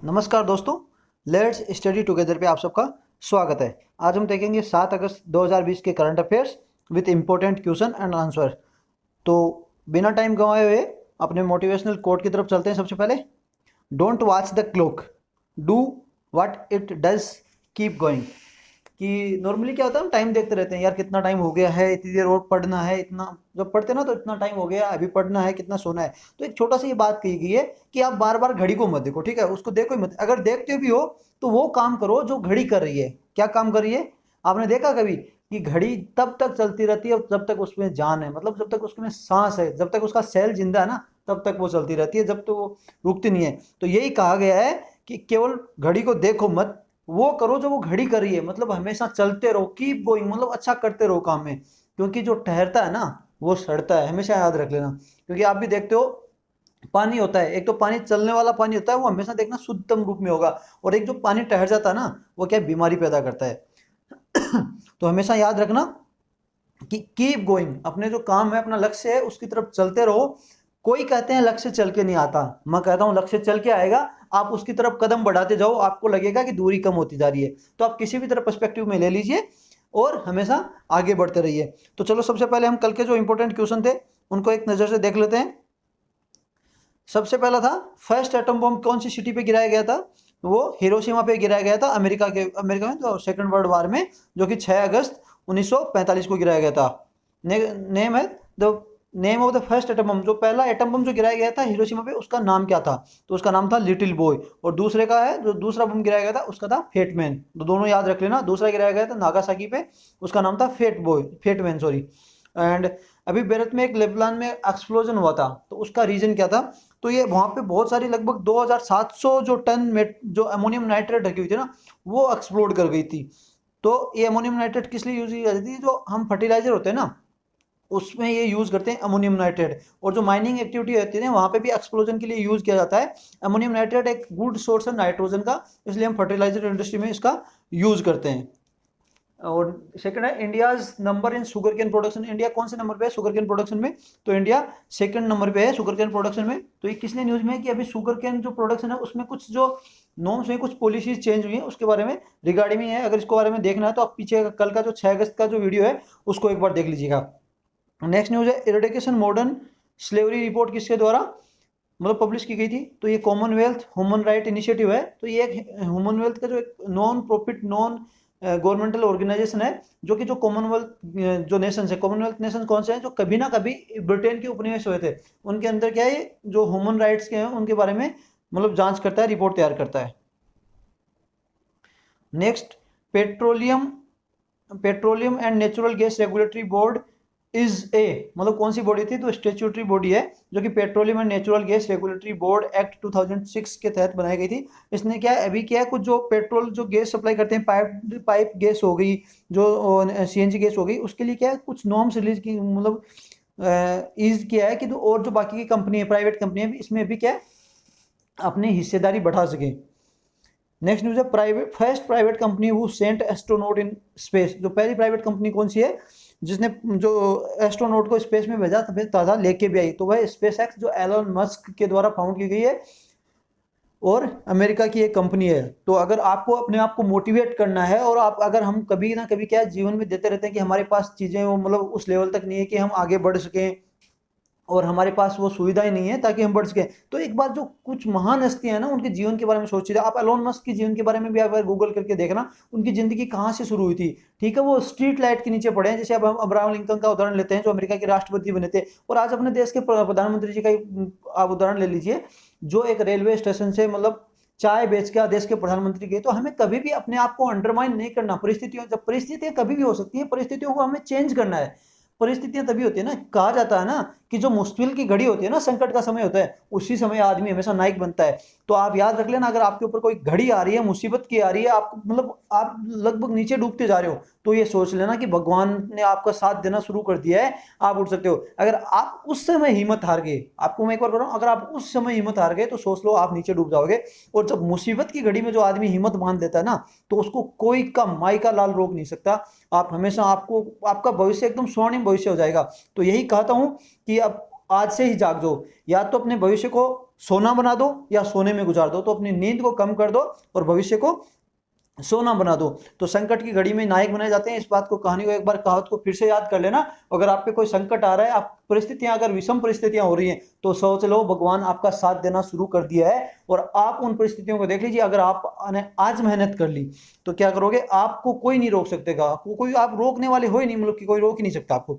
नमस्कार दोस्तों, let's study together पे आप सबका स्वागत है। आज हम देखेंगे 7 अगस्त 2020 के current affairs with important question and answer. तो बिना टाइम गंवाए हुए अपने मोटिवेशनल कोट की तरफ चलते हैं। सबसे पहले, don't watch the clock, do what it does, keep going. कि नॉर्मली क्या होता है, हम टाइम देखते रहते हैं, यार कितना टाइम हो गया है, इतनी देर और पढ़ना है, इतना जब पढ़ते हैं ना तो इतना टाइम हो गया, अभी पढ़ना है, कितना सोना है। तो एक छोटा सा ये बात कही गई है कि आप बार बार घड़ी को मत देखो, ठीक है, उसको देखो ही मत। अगर देखते भी हो तो वो काम करो जो घड़ी कर रही है। क्या काम कर रही है? आपने देखा कभी कि घड़ी तब तक चलती रहती है जब तक उसमें जान है, मतलब जब तक उसमें सांस है, जब तक उसका सेल जिंदा है ना, तब तक वो चलती रहती है, जब तो वो रुकती नहीं है। तो यही कहा गया है कि केवल घड़ी को देखो मत, वो करो जो वो घड़ी कर रही है। मतलब हमेशा चलते रहो, कीप गोइंग, मतलब अच्छा करते रहो काम में। क्योंकि जो ठहरता है ना वो सड़ता है, हमेशा याद रख लेना। क्योंकि आप भी देखते हो, पानी होता है, एक तो पानी चलने वाला पानी होता है, वो हमेशा देखना शुद्धतम रूप में होगा। और एक जो पानी ठहर जाता है ना, वो क्या बीमारी पैदा करता है। तो हमेशा याद रखना कि कीप गोइंग, अपने जो काम है, अपना लक्ष्य है, उसकी तरफ चलते रहो। कोई कहते हैं लक्ष्य चल के नहीं आता, मैं कहता हूं लक्ष्य चल के आएगा। आप उसकी तरफ कदम बढ़ाते जाओ, आपको लगेगा कि दूरी कम होती जा रही है। तो आप किसी भी तरह पर्सपेक्टिव में ले लीजिए और हमेशा आगे बढ़ते रहिए। तो चलो, सबसे पहले हम कल के जो इंपॉर्टेंट क्वेश्चन थे उनको एक नज़र से देख लेते हैं। सबसे पहला था, फर्स्ट एटम बम कौन सी सिटी पे गिराया गया था? वो हिरोशिमा पे गिराया गया था, अमेरिका में, तो सेकंड वर्ल्ड वार में, जो कि 6 अगस्त 1945 को गिराया गया था। नेम है the name of the first atom bomb, जो पहला एटम बम जो गिराया गया था हिरोशिमा पे, उसका नाम क्या था? तो उसका नाम था लिटिल बॉय। और दूसरे का है, जो दूसरा बम गिराया गया था उसका था फेटमैन। तो दोनों याद रख लेना। दूसरा गिराया गया था नागासाकी पे, उसका नाम था फेटमैन, सॉरी। एंड अभी बेरत में एक लेबनान में एक्सप्लोजन हुआ था, तो उसका रीजन क्या था? तो ये वहां पे बहुत सारी, लगभग 2700 जो टन में जो अमोनियम नाइट्रेट रखी हुई थी ना, वो एक्सप्लोड कर गई थी। तो ये अमोनियम नाइट्रेट किस लिए यूज की जाती थी? जो हम फर्टिलाइजर होते हैं ना, उसमें ये यूज करते हैं अमोनियम नाइट्रेट। और जो माइनिंग एक्टिविटी होती है ना, वहां पे भी एक्सप्लोजन के लिए यूज किया जाता है। अमोनियम नाइट्रेट एक गुड सोर्स है नाइट्रोजन का, इसलिए हम फर्टिलाइजर इंडस्ट्री में इसका यूज करते हैं। और सेकंड है, India's number in sugar cane production. India कौन से नंबर पे है शुगर केन प्रोडक्शन में? तो इंडिया सेकंड नंबर पे है शुगर केन प्रोडक्शन में। तो ये किसने न्यूज में है कि अभी शुगर केन जो प्रोडक्शन है उसमें कुछ जो नॉर्म्स हुई, कुछ पॉलिसीज चेंज हुई हैं, उसके बारे में रिगार्डिंग है। अगर इसको बारे में देखना है तो आप पीछे कल का जो 6 अगस्त का जो वीडियो है उसको एक बार देख लीजिएगा। नेक्स्ट न्यूज है, इरेडिकेशन मॉडर्न स्लेवरी रिपोर्ट किसके द्वारा मतलब पब्लिश की गई थी? तो ये कॉमनवेल्थ ह्यूमन राइट इनिशिएटिव है। तो ये एक कॉमनवेल्थ का जो एक non profit non governmental organisation है, जो कि जो कॉमनवेल्थ जो नेशन है, कॉमनवेल्थ नेशन कौन से हैं जो कभी ना कभी ब्रिटेन के उपनिवेश हुए थे, उनके अंदर क्या है, जो ह्यूमन राइट्स के हैं उनके बारे में मतलब जांच करता है, रिपोर्ट तैयार करता है। Next, petroleum petroleum and natural gas regulatory board is a, मतलब कौन सी बॉडी थी? तो स्टेचुटरी बॉडी है, जो कि petroleum and natural gas regulatory board act 2006 के तहत बनाई गई थी। इसने क्या है, अभी क्या है, कुछ जो पेट्रोल जो गैस सप्लाई करते हैं, पाइप गैस हो गई, जो सीएनजी गैस हो गई, उसके लिए क्या है, कुछ नॉर्म्स रिलीज की, मतलब ईज किया है कि तो और जो बाकी की कंपनी है, प्राइवेट कंपनी है, इसमें भी क्या है, अपनी हिस्सेदारी बढ़ा सके। नेक्स्ट न्यूज है, private first private company who sent astronaut in space. जो पहली प्राइवेट कंपनी कौन सी है जिसने जो एस्ट्रोनॉट को स्पेस में भेजा था लेके भी आई? तो वह स्पेस एक्स, जो एलन मस्क के द्वारा फाउंड की गई है और अमेरिका की एक कंपनी है। तो अगर आपको अपने आप को मोटिवेट करना है, और आप अगर हम कभी ना कभी क्या जीवन में देते रहते हैं कि हमारे पास चीज़ें वो मतलब उस लेवल तक नहीं है कि हम आगे बढ़ सकें, और हमारे पास वो सुविधाएं नहीं है ताकि हम बढ़ सकें, तो एक बार जो कुछ महान हस्तियां हैं ना, उनके जीवन के बारे में सोचिए। आप एलोन मस्क के जीवन के बारे में भी एक बार गूगल करके देखना, उनकी जिंदगी कहाँ से शुरू हुई थी। ठीक है, वो स्ट्रीट लाइट के नीचे पड़े हैं। जैसे अब हम अब्राहम लिंकन का उदाहरण लेते हैं, जो अमेरिका के राष्ट्रपति बने थे, और आज अपने देश के प्रधानमंत्री जी का आप उदाहरण ले लीजिए, जो एक रेलवे स्टेशन से मतलब चाय बेच के देश के प्रधानमंत्री गए। तो हमें कभी भी अपने आप को अंडरमाइन नहीं करना। परिस्थितियों, जब परिस्थितियां कभी भी हो सकती हैं, परिस्थितियों को हमें चेंज करना है। परिस्थितियां तभी होती है ना, कहा जाता है ना कि जो मुश्किल की घड़ी होती है ना, संकट का समय होता है, उसी समय आदमी हमेशा नायक बनता है। तो आप याद रख लेना, अगर आपके ऊपर कोई घड़ी आ रही है, मुसीबत की आ रही है, आपको मतलब आप लगभग नीचे डूबते जा रहे हो, तो ये सोच लेना कि भगवान ने आपका साथ देना शुरू कर दिया है, आप उठ सकते हो। अगर आप उस समय हिम्मत हार गए, आपको मैं एक बार बोल रहा हूं, अगर आप उस समय हिम्मत हार गए तो सोच लो आप नीचे डूब जाओगे। और जब मुसीबत की घड़ी में जो आदमी हिम्मत बांध देता है ना, तो उसको कोई का माई का लाल रोक नहीं सकता। आप हमेशा, आपको आपका भविष्य एकदम स्वर्णिम भविष्य हो जाएगा। तो यही कहता हूं कि अब आज से ही जाग जाओ, या तो अपने भविष्य को सोना बना दो या सोने में गुजार दो। तो अपनी नींद को कम कर दो और भविष्य को सोना बना दो। तो संकट की घड़ी में नायक बनाए जाते हैं। इस बात को, कहानी को, एक बार कहावत को फिर से याद कर लेना। अगर आप पे कोई संकट आ रहा है, आप परिस्थितियां अगर विषम परिस्थितियां हो रही हैं, तो सोच लो भगवान आपका साथ देना शुरू कर दिया है। और आप उन परिस्थितियों को देख लीजिए। अगर आपने आज मेहनत कर ली तो क्या करोगे, आपको कोई नहीं रोक सकेगा। कोई आप रोकने वाले हो ही नहीं, मतलब कि कोई रोक ही नहीं सकता आपको।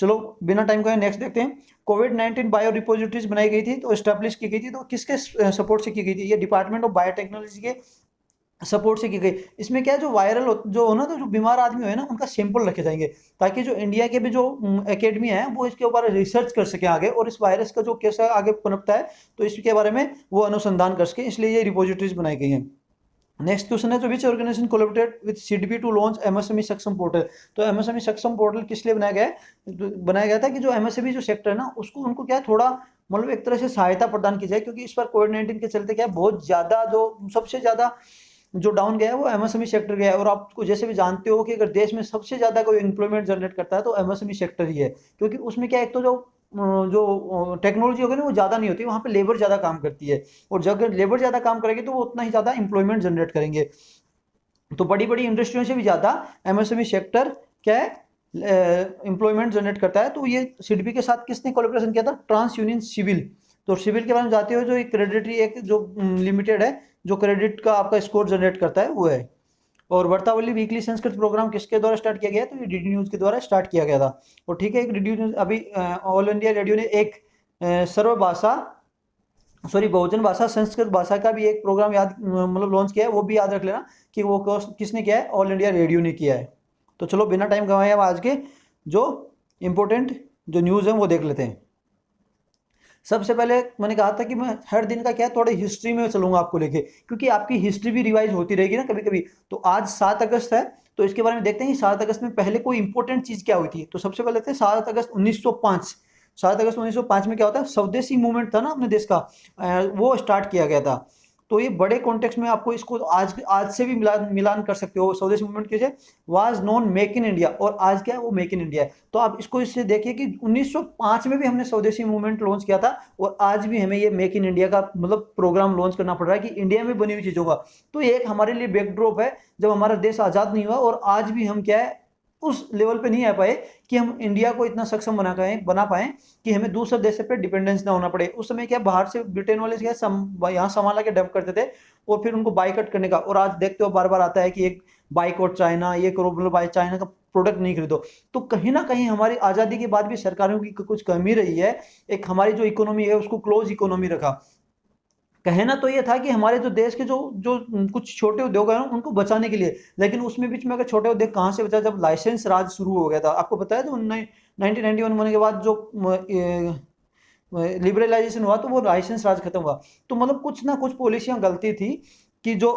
चलो बिना टाइम का नेक्स्ट देखते हैं। कोविड-19 बायो रिपोजिटरीज बनाई गई थी, तो स्टैब्लिश की गई थी, तो किसके सपोर्ट से की गई थी? ये डिपार्टमेंट ऑफ बायोटेक्नोलॉजी के सपोर्ट से की गई। इसमें क्या है, जो वायरल जो हो ना, तो जो बीमार आदमी है ना, उनका सैंपल रखे जाएंगे, ताकि जो इंडिया के भी जो एकेडमी है वो इसके ऊपर रिसर्च कर सके आगे, और इस वायरस का जो कैसा आगे पनपता है तो इसके बारे में वो अनुसंधान कर सके, इसलिए ये रिपोजिटरीज बनाई गई हैं। नेक्स्ट क्वेश्चन है, जो which organisation collaborated with SIDBI to launch MSME Saksham portal? तो एमएसएमई सक्षम पोर्टल किस लिए बनाया गया है? तो बनाया गया था कि जो एमएसएमई जो सेक्टर है ना, उसको, उनको क्या है, थोड़ा मतलब एक तरह से सहायता प्रदान की जाए, क्योंकि इस बार कोविड-19 के चलते क्या है, बहुत ज्यादा जो सबसे ज्यादा जो डाउन गया है वो एमएसएमई सेक्टर गया है। और आपको जैसे भी जानते हो कि अगर देश में सबसे ज्यादा कोई एम्प्लॉयमेंट जनरेट करता है तो एमएसएमई सेक्टर ही है, क्योंकि उसमें क्या है, एक तो जो टेक्नोलॉजी होगी ना वो ज़्यादा नहीं होती, वहाँ पे लेबर ज़्यादा काम करती है, और जब लेबर ज़्यादा काम करेगी तो वो उतना ही ज़्यादा एम्प्लॉयमेंट जनरेट करेंगे। तो बड़ी बड़ी इंडस्ट्रियों से भी ज़्यादा एमएसएमई सेक्टर क्या है, एम्प्लॉयमेंट जनरेट करता है। तो ये सिडबी के साथ किसने कोलैबोरेशन किया था? Trans union civil. तो सिविल के बारे में जानते हो, जो एक क्रेडिटरी, एक जो लिमिटेड है, जो क्रेडिट का आपका स्कोर जनरेट करता है वो है। और वार्तावली वीकली संस्कृत प्रोग्राम किसके द्वारा स्टार्ट किया गया है? तो ये डीडी न्यूज़ के द्वारा स्टार्ट किया गया था। और ठीक है, एक डीडी न्यूज़ अभी ऑल इंडिया रेडियो ने एक सर्वभाषा बहुजन भाषा संस्कृत भाषा का भी एक प्रोग्राम याद मतलब लॉन्च किया है, वो भी याद रख लेना कि वो किसने किया है? ऑल इंडिया रेडियो ने किया है। तो चलो बिना टाइम गंवाए अब आज के जो इम्पोर्टेंट जो न्यूज़ है वो देख लेते हैं। सबसे पहले मैंने कहा था कि मैं हर दिन का क्या है, थोड़ी हिस्ट्री में चलूंगा आपको लेके, क्योंकि आपकी हिस्ट्री भी रिवाइज होती रहेगी ना कभी कभी। तो आज 7 अगस्त है, तो इसके बारे में देखते हैं कि 7 अगस्त में पहले कोई इंपॉर्टेंट चीज क्या हुई थी। तो सबसे पहले थे 7 अगस्त 1905। 7 अगस्त 1905 में क्या होता है, स्वदेशी मूवमेंट था ना अपने देश का, वो स्टार्ट किया गया था। तो ये बड़े कॉन्टेक्स्ट में आपको इसको आज आज से भी मिलान मिलान कर सकते हो। स्वदेशी मूवमेंट कैसे was non make in India, और आज क्या है वो मेक इन इंडिया है। तो आप इसको इससे देखिए कि 1905 में भी हमने स्वदेशी मूवमेंट लॉन्च किया था, और आज भी हमें ये मेक इन इंडिया का मतलब प्रोग्राम लॉन्च करना पड़ रहा है कि इंडिया में बनी हुई चीज़ों का। तो ये एक हमारे लिए बैकड्रॉप है, जब हमारा देश आज़ाद नहीं हुआ और आज भी हम क्या है उस लेवल पे नहीं आ पाए कि हम इंडिया को इतना सक्षम बना पाए कि हमें दूसरे देश पे डिपेंडेंस ना होना पड़े। उस समय क्या बाहर से ब्रिटेन वाले क्या यहाँ सामान के डंप करते थे और फिर उनको बाइकआउट करने का। और आज देखते हो बार बार आता है कि एक बाइकआउट चाइना, ये करो, मतलब भाई चाइना का प्रोडक्ट नहीं खरीदो। तो कहीं ना कहीं हमारी आज़ादी के बाद भी सरकारों की कुछ कमी रही है। एक हमारी जो इकोनॉमी है उसको क्लोज इकोनॉमी रखा। कहना तो ये था कि हमारे जो देश के जो जो कुछ छोटे उद्योग हैं उनको बचाने के लिए, लेकिन उसमें बीच में अगर छोटे उद्योग कहाँ से बचा, जब लाइसेंस राज शुरू हो गया था। आपको पता है जो 1991 होने के बाद जो लिबरलाइजेशन हुआ तो वो लाइसेंस राज खत्म हुआ। तो मतलब कुछ ना कुछ पॉलिसियां गलती थी कि जो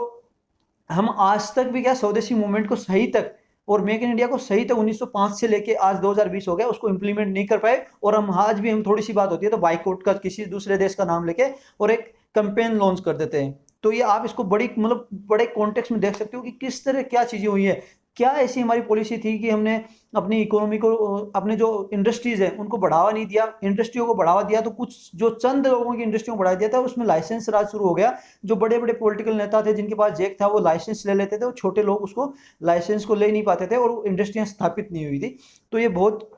हम आज तक भी क्या स्वदेशी मूवमेंट को सही तक और मेक इन इंडिया को सही तक 1905 से लेके आज 2020 हो गया उसको इंप्लीमेंट नहीं कर पाए। और हम आज भी, हम थोड़ी सी बात होती है तो बाइकआउट का किसी दूसरे देश का नाम लेके और एक कैंपेन लॉन्च कर देते हैं। तो ये आप इसको बड़ी मतलब बड़े कॉन्टेक्स्ट में देख सकते हो कि किस तरह क्या चीजें हुई है। क्या ऐसी हमारी पॉलिसी थी कि हमने अपनी इकोनॉमी को, अपने जो इंडस्ट्रीज है उनको बढ़ावा नहीं दिया, इंडस्ट्रियों को बढ़ावा दिया तो कुछ जो चंद लोगों की इंडस्ट्रियों को बढ़ा दिया था, उसमें लाइसेंस राज शुरू हो गया। जो बड़े बड़े पॉलिटिकल नेता थे जिनके पास जेक था वो लाइसेंस ले लेते थे, और छोटे लोग उसको लाइसेंस को ले नहीं पाते थे और इंडस्ट्रियां स्थापित नहीं हुई थी। तो ये बहुत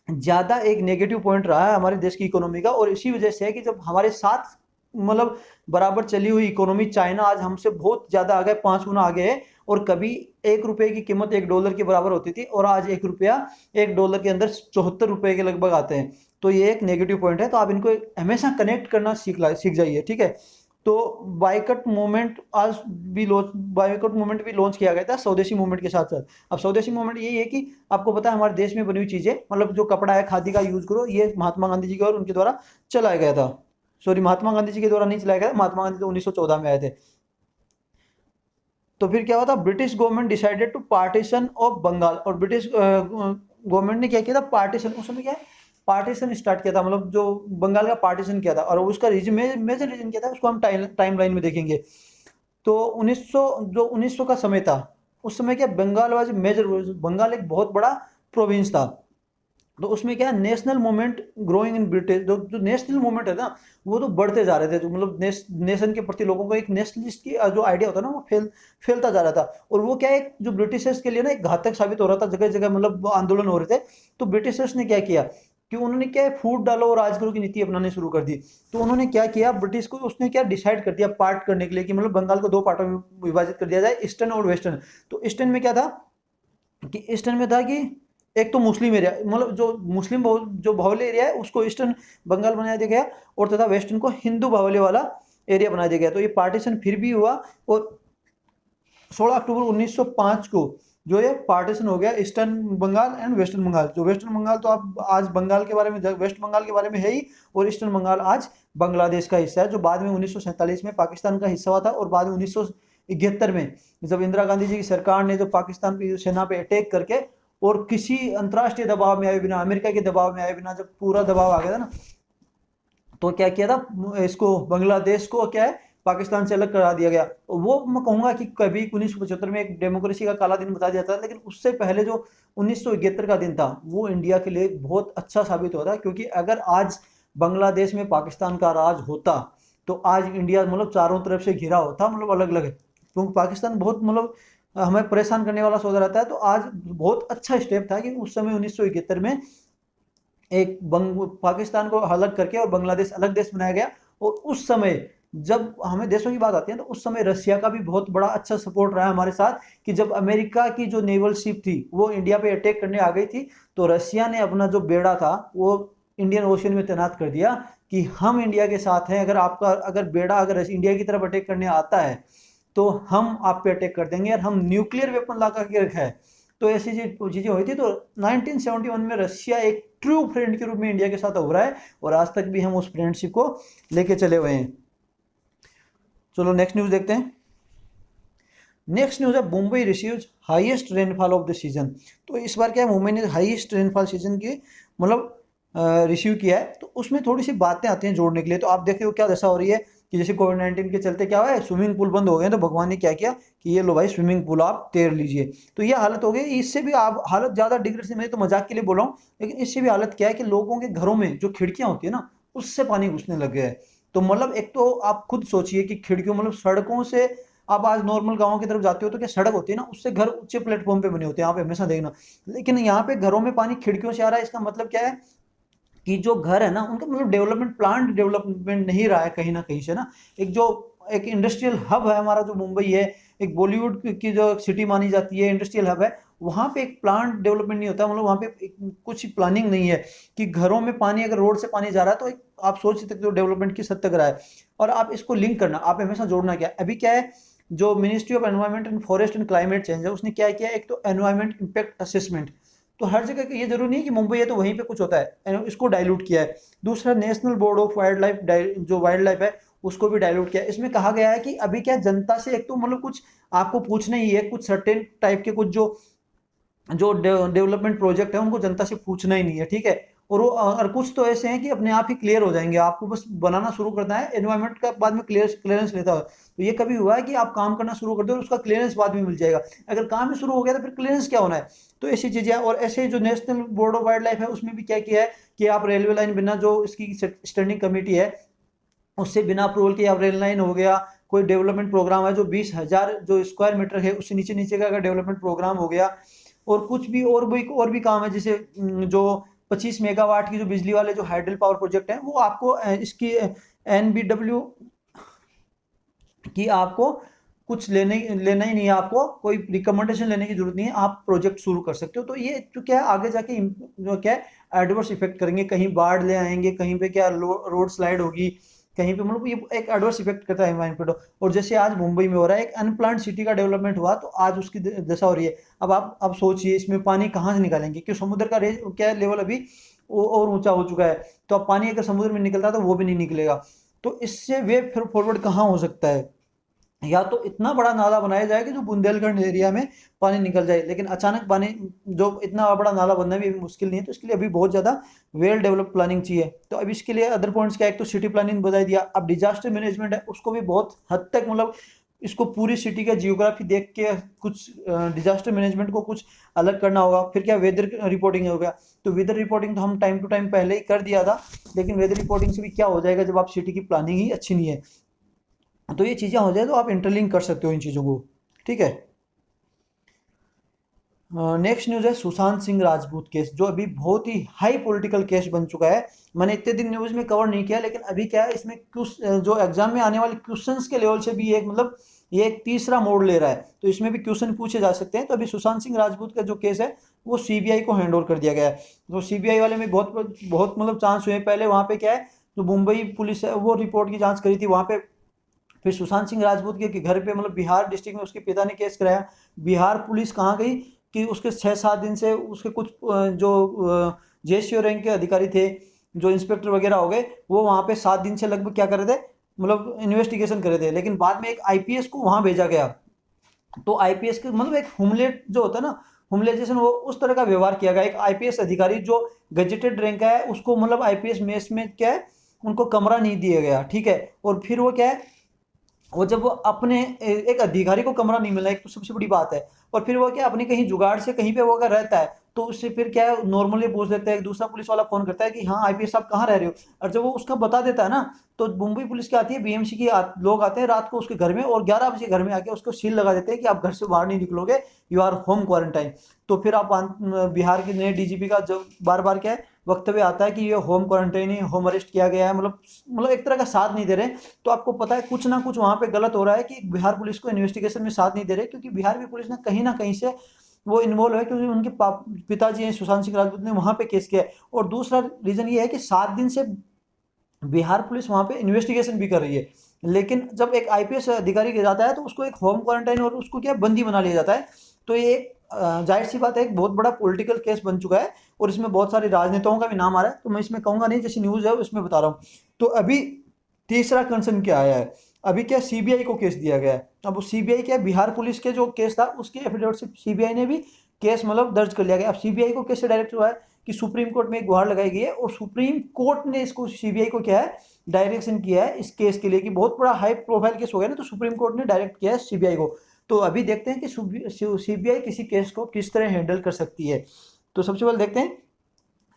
ज़्यादा एक नेगेटिव पॉइंट रहा है हमारे देश की इकोनॉमी का। और इसी वजह से है कि जब हमारे साथ मतलब बराबर चली हुई इकोनॉमी चाइना आज हमसे बहुत ज़्यादा आगे, 5 गुना आगे है। और कभी 1 रुपए की कीमत $1 के बराबर होती थी और आज 1 रुपया $1 के अंदर 74 रुपए के लगभग आते हैं। तो ये एक नेगेटिव पॉइंट है, तो आप इनको हमेशा कनेक्ट करना सीख जाइए, ठीक है। तो बाइकआउट मूवमेंट आज भी लॉन्च बाइकआउट मूवमेंट भी लॉन्च किया गया था स्वदेशी मूवमेंट के साथ साथ। अब स्वदेशी मूवमेंट यही है कि आपको पता है हमारे देश में बनी हुई चीजें, मतलब जो कपड़ा है खादी का यूज करो, ये महात्मा गांधी जी के और उनके द्वारा चलाया गया था। सॉरी, महात्मा गांधी जी के द्वारा नहीं चलाया गया, महात्मा गांधी तो 1914 में आए थे। तो फिर क्या हुआ था, British government decided to partition of Bengal. और ब्रिटिश गवर्नमेंट ने क्या किया था, पार्टीशन, उस समय क्या है पार्टीशन स्टार्ट किया था, मतलब जो बंगाल का पार्टीशन किया था। और उसका रीजन, मेजर रीजन क्या था उसको हम टाइम लाइन में देखेंगे। तो 1900 का समय था, उस समय क्या बंगाल वाज मेजर, बंगाल एक बहुत बड़ा प्रोविंस था। तो उसमें क्या है, national movement growing in British, जो जो नेशनल मूवमेंट है ना, वो तो बढ़ते जा रहे थे, जो मतलब नेशन के प्रति लोगों को एक नेशनलिस्ट की जो आइडिया होता है ना, वो फैलता जा रहा था। और वो क्या है, जो ब्रिटिशर्स के लिए ना एक घातक साबित हो रहा था, जगह जगह मतलब आंदोलन हो रहे थे। तो ब्रिटिशर्स ने क्या किया कि उन्होंने क्या है, फूट डालो और राज करो की नीति अपनानी शुरू कर दी। तो उन्होंने क्या किया, ब्रिटिश को उसने क्या डिसाइड कर दिया पार्ट करने के लिए, कि मतलब बंगाल को दो पार्टों में विभाजित कर दिया जाए, ईस्टर्न और वेस्टर्न। तो ईस्टर्न में क्या था, कि ईस्टर्न में था कि एक तो मुस्लिम एरिया, मतलब जो मुस्लिम जो बाहुल्य एरिया है उसको ईस्टर्न बंगाल बना दिया गया, और तथा वेस्टर्न को हिंदू बाहुल्य वाला एरिया बना दिया गया। तो ये पार्टीशन फिर भी हुआ, और 16 अक्टूबर 1905 को जो ये पार्टीशन हो गया, eastern Bengal and western Bengal. जो वेस्टर्न बंगाल तो आप आज बंगाल के बारे में, वेस्ट बंगाल के बारे में है ही, और ईस्टर्न बंगाल आज बांग्लादेश का हिस्सा है, जो बाद में 1947 में पाकिस्तान का हिस्सा हुआ था। और बाद में 1971 में जब इंदिरा गांधी जी की सरकार ने जो पाकिस्तान की सेना पे अटैक करके, और किसी अंतर्राष्ट्रीय दबाव में आए बिना, अमेरिका के दबाव में आए बिना, जब पूरा दबाव आ गया था ना, तो क्या किया था, इसको बांग्लादेश को क्या है, पाकिस्तान से अलग करा दिया गया। वो मैं कहूंगा कि कभी 1975 में एक डेमोक्रेसी का काला दिन बता दिया था, लेकिन उससे पहले जो 1971 का दिन था, वो इंडिया के लिए एक बहुत अच्छा साबित होता, क्योंकि अगर आज बांग्लादेश में पाकिस्तान का राज होता, तो आज इंडिया मतलब चारों तरफ से घिरा होता, मतलब अलग अलग है, क्योंकि पाकिस्तान बहुत मतलब हमें परेशान करने वाला सौदा रहता है। तो आज बहुत अच्छा स्टेप था कि उस समय 1971 में एक पाकिस्तान को अलग करके और बांग्लादेश अलग देश बनाया गया। और उस समय जब हमें देशों की बात आती है, तो उस समय रशिया का भी बहुत बड़ा अच्छा सपोर्ट रहा हमारे साथ, कि जब अमेरिका की जो नेवल शिप थी वो इंडिया पे अटैक करने आ गई थी, तो रशिया ने अपना जो बेड़ा था वो इंडियन ओशियन में तैनात कर दिया, कि हम इंडिया के साथ हैं, अगर आपका अगर बेड़ा अगर इंडिया की तरफ अटैक करने आता है, तो हम आप पे अटैक कर देंगे, और हम न्यूक्लियर वेपन ला करके रखा है। तो ऐसी चीजें हुई थी। तो 1971 में रशिया एक ट्रू फ्रेंड के रूप में इंडिया के साथ हो रहा है, और आज तक भी हम उस फ्रेंडशिप को लेके चले हुए हैं। चलो नेक्स्ट न्यूज देखते हैं। नेक्स्ट न्यूज है, Mumbai receives highest rainfall of the season. तो इस बार क्या है, मुंबई ने हाईएस्ट रेनफॉल सीजन की मतलब रिसीव किया है। तो उसमें थोड़ी सी बातें आती हैं जोड़ने के लिए। तो आप देखते हो क्या दशा हो रही है, कि जैसे कोविड-19 के चलते क्या हुआ है, स्विमिंग पूल बंद हो गए, तो भगवान ने क्या किया कि ये लो भाई स्विमिंग पूल आप तैर लीजिए। तो ये हालत हो गई। इससे भी आप हालत ज़्यादा डिग्रेड से, मैं तो मजाक के लिए बोला हूँ, लेकिन इससे भी हालत क्या है कि लोगों के घरों में जो खिड़कियाँ होती है ना, उससे पानी घुसने लग गया है। तो मतलब एक तो आप खुद सोचिए कि खिड़कियों मतलब सड़कों से, आप आज नॉर्मल गाँव की तरफ जाते हो तो क्या सड़क होती है ना, उससे घर ऊंचे प्लेटफॉर्म पे बने होते हैं, आप हमेशा देखना। लेकिन यहाँ पे घरों में पानी खिड़कियों से आ रहा है। इसका मतलब क्या है कि जो घर है ना, उनका मतलब डेवलपमेंट, प्लांट डेवलपमेंट नहीं रहा है कहीं ना कहीं से ना। एक जो एक इंडस्ट्रियल हब है हमारा जो मुंबई है, एक बॉलीवुड की जो सिटी मानी जाती है, इंडस्ट्रियल हब है, वहाँ पे एक प्लांट डेवलपमेंट नहीं होता, मतलब वहाँ पे कुछ प्लानिंग नहीं है कि घरों में पानी, अगर रोड से पानी जा रहा है तो एक आप सोच सकते हो डेवलपमेंट किस हद तक रहा है। और आप इसको लिंक करना, आप हमेशा जोड़ना क्या अभी क्या है, जो ministry of environment and forest and climate change है, उसने क्या किया, एक तो एनवायरमेंट इम्पैक्ट असेसमेंट। तो हर जगह ये जरूरी नहीं कि मुंबई है तो वहीं पे कुछ होता है, इसको डाइल्यूट किया है। दूसरा, national board of wild life, जो वाइल्ड लाइफ है उसको भी डाइल्यूट किया है। इसमें कहा गया है कि अभी क्या जनता से एक तो मतलब कुछ आपको पूछना ही है, कुछ सर्टेन टाइप के कुछ जो जो डेवलपमेंट प्रोजेक्ट है उनको जनता से पूछना ही नहीं है, ठीक है। और वो और कुछ तो ऐसे हैं कि अपने आप ही क्लियर हो जाएंगे, आपको बस बनाना शुरू करना है, एनवायरमेंट का बाद में क्लियरेंस लेता है। तो ये कभी हुआ है कि आप काम करना शुरू कर दो और उसका क्लियरेंस बाद में मिल जाएगा, अगर काम ही शुरू हो गया तो फिर क्लियरेंस क्या होना है। तो ऐसी चीजें हैं। और ऐसे जो national board of wild life है, उसमें भी क्या किया है कि आप रेलवे लाइन बिना, जो इसकी स्टैंडिंग कमेटी है, उससे बिना अप्रूवल के आप रेल लाइन हो गया, कोई डेवलपमेंट प्रोग्राम है जो 20,000 जो स्क्वायर मीटर है उससे नीचे नीचे का अगर डेवलपमेंट प्रोग्राम हो गया, और कुछ भी और भी काम है, जैसे जो 25 मेगावाट की जो बिजली वाले जो हाइडल पावर प्रोजेक्ट है, वो आपको इसकी एनबीडब्ल्यू कि आपको कुछ लेना ही नहीं है, आपको कोई रिकमेंडेशन लेने की जरूरत नहीं है, आप प्रोजेक्ट शुरू कर सकते हो। तो ये जो क्या है आगे जाके जो क्या है एडवर्स इफेक्ट करेंगे, कहीं बाढ़ ले आएंगे, कहीं पे क्या रोड स्लाइड होगी, कहीं पे मतलब ये एक एडवर्स इफेक्ट करता है एनवायरमेंट पे। और जैसे आज मुंबई में हो रहा है, एक अनप्लान्ड सिटी का डेवलपमेंट हुआ, तो आज उसकी दशा हो रही है। अब सोचिए इसमें पानी कहाँ से निकालेंगे, क्योंकि समुद्र का क्या लेवल अभी और ऊंचा हो चुका है। तो अब पानी अगर समुद्र में निकलता है तो वो भी नहीं निकलेगा। तो इससे वे फिर फॉरवर्ड कहाँ हो सकता है, या तो इतना बड़ा नाला बनाया जाए कि जो बुंदेलखंड एरिया में पानी निकल जाए, लेकिन अचानक पानी, जो इतना बड़ा नाला बनना भी अभी मुश्किल नहीं है। तो इसके लिए अभी बहुत ज़्यादा वेल डेवलप प्लानिंग चाहिए। तो अब इसके लिए अदर पॉइंट्स क्या, एक तो सिटी प्लानिंग बता दिया, अब डिजास्टर मैनेजमेंट है उसको भी बहुत हद तक मतलब इसको पूरी सिटी का जियोग्राफी देख के कुछ डिजास्टर मैनेजमेंट को कुछ अलग करना होगा। फिर क्या वेदर रिपोर्टिंग हो गया, तो वेदर रिपोर्टिंग तो हम टाइम टू टाइम पहले ही कर दिया था, लेकिन वेदर रिपोर्टिंग से भी क्या हो जाएगा जब आप सिटी की प्लानिंग ही अच्छी नहीं है। तो ये चीज़ें हो जाए तो आप इंटरलिंक कर सकते हो इन चीज़ों को, ठीक है। नेक्स्ट न्यूज़ है सुशांत सिंह राजपूत केस, जो अभी बहुत ही हाई पॉलिटिकल केस बन चुका है। मैंने इतने दिन न्यूज़ में कवर नहीं किया, लेकिन अभी क्या है इसमें जो एग्जाम में आने वाले क्वेश्चंस के लेवल से भी एक मतलब ये एक तीसरा मोड़ ले रहा है, तो इसमें भी क्वेश्चन पूछे जा सकते हैं। तो अभी सुशांत सिंह राजपूत का जो केस है वो सीबीआई को हैंड ओवर कर दिया गया है। तो सीबीआई वाले में बहुत बहुत मतलब चांस हुए। पहले वहाँ पे क्या है, जो मुंबई पुलिस है वो रिपोर्ट की जाँच करी थी वहाँ पे। फिर सुशांत सिंह राजपूत के घर पे मतलब बिहार डिस्ट्रिक्ट में उसके पिता ने केस कराया। बिहार पुलिस कहाँ गई कि उसके 6-7 दिन से उसके कुछ जो जेसीओ रैंक के अधिकारी थे, जो इंस्पेक्टर वगैरह हो गए, वो वहाँ पे 7 दिन से लगभग क्या कर रहे थे, मतलब इन्वेस्टिगेशन कर रहे थे। लेकिन बाद में एक आईपीएस को वहाँ भेजा गया। तो आईपीएस के मतलब एक हुमलेट जो होता है ना, हुमलेजेशन, वो उस तरह का व्यवहार किया गया। एक आईपीएस अधिकारी जो गजेटेड रैंक का है उसको मतलब आईपीएस मेस में क्या है, उनको कमरा नहीं दिया गया, ठीक है। और फिर वो क्या है, वो जब वो अपने एक अधिकारी को कमरा नहीं मिला, एक तो सबसे बड़ी बात है। और फिर वो क्या अपने कहीं जुगाड़ से कहीं पे वो अगर रहता है तो उससे फिर क्या है नॉर्मली पूछ लेता है, एक दूसरा पुलिस वाला फोन करता है कि हाँ आईपीएस साहब कहाँ रह रहे हो। और जब वो उसका बता देता है ना, तो मुंबई पुलिस क्या आती है, बीएमसी की लोग आते हैं रात को उसके घर में और 11 बजे घर में आके उसको सील लगा देते हैं कि आप घर से बाहर नहीं निकलोगे, यू आर होम क्वारंटाइन। तो फिर आप बिहार के नए डीजीपी का जो बार बार क्या है वक्तव्य आता है कि ये होम क्वारंटाइन है, होम अरेस्ट किया गया है, मतलब एक तरह का साथ नहीं दे रहे। तो आपको पता है कुछ ना कुछ वहाँ पे गलत हो रहा है कि बिहार पुलिस को इन्वेस्टिगेशन में साथ नहीं दे रहे, क्योंकि बिहार की पुलिस ने ना कहीं से वो इन्वॉल्व है, क्योंकि उनके पिताजी हैं सुशांत सिंह राजपूत ने वहाँ पे केस किया है। और दूसरा रीजन ये है कि 7 दिन से बिहार पुलिस वहाँ पे इन्वेस्टिगेशन भी कर रही है, लेकिन जब एक आईपीएस अधिकारी के जाता है तो उसको एक होम क्वारंटाइन और उसको क्या बंदी बना लिया जाता है। तो ये एक जाहिर सी बात है एक बहुत बड़ा पॉलिटिकल केस बन चुका है, और इसमें बहुत सारे राजनेताओं का भी नाम आ रहा है। तो मैं इसमें कहूँगा नहीं, जैसी न्यूज़ है उसमें बता रहा हूँ। तो अभी तीसरा कंसर्न क्या आया है, अभी क्या सीबीआई को केस दिया गया है। अब वो सीबीआई क्या बिहार पुलिस के जो केस था उसके एफिडेविट से सीबीआई ने भी केस मतलब दर्ज कर लिया गया। अब सीबीआई को कैसे डायरेक्ट हुआ है कि सुप्रीम कोर्ट में एक गुहार लगाई गई है, और सुप्रीम कोर्ट ने इसको सीबीआई को क्या है डायरेक्शन किया है इस केस के लिए, कि बहुत बड़ा हाई प्रोफाइल केस हो गया ना, तो सुप्रीम कोर्ट ने डायरेक्ट किया है सीबीआई को। तो अभी देखते हैं कि सीबीआई किसी केस को किस तरह हैंडल कर सकती है। तो सबसे पहले देखते हैं,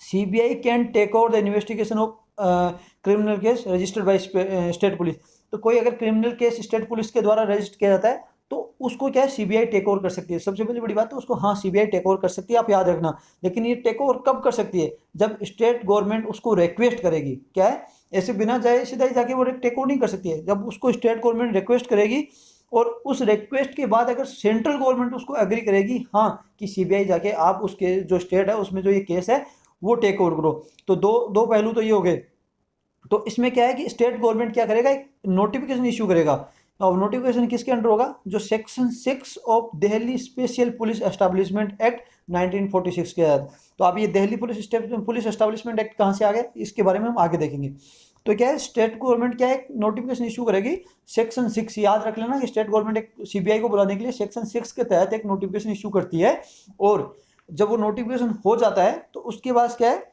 CBI can take over the investigation of criminal case registered by state police. तो कोई अगर क्रिमिनल केस स्टेट पुलिस के द्वारा रजिस्टर किया जाता है तो उसको क्या है सीबीआई टेक ओवर कर सकती है। सबसे पहली बड़ी बात तो उसको हाँ सीबीआई टेक ओवर कर सकती है, आप याद रखना। लेकिन ये टेक ओवर कब कर सकती है, जब स्टेट गवर्नमेंट उसको रिक्वेस्ट करेगी। क्या है, ऐसे बिना जाए सीधा ही जाके वो टेक ओवर नहीं कर सकती है, जब उसको स्टेट गवर्नमेंट रिक्वेस्ट करेगी और उस रिक्वेस्ट के बाद अगर सेंट्रल गवर्नमेंट उसको एग्री करेगी हाँ कि सीबीआई जाके आप उसके जो स्टेट है उसमें जो ये केस है वो टेक ओवर करो। तो दो दो पहलू तो ये हो गए। तो इसमें क्या है कि स्टेट गवर्नमेंट क्या करेगा, एक नोटिफिकेशन इशू करेगा। अब नोटिफिकेशन किसके अंडर होगा, जो section 6 of Delhi special police establishment act 1946 के तहत। तो अब ये दिल्ली पुलिस एस्टैब्लिशमेंट एक्ट कहाँ से आ गया, इसके बारे में हम आगे देखेंगे। तो क्या है स्टेट गवर्नमेंट क्या है नोटिफिकेशन इशू करेगी, सेक्शन 6 याद रख लेना कि स्टेट गवर्नमेंट एक सीबीआई को बुलाने के लिए सेक्शन 6 के तहत एक नोटिफिकेशन इशू करती है। और जब वो नोटिफिकेशन हो जाता है तो उसके बाद क्या है,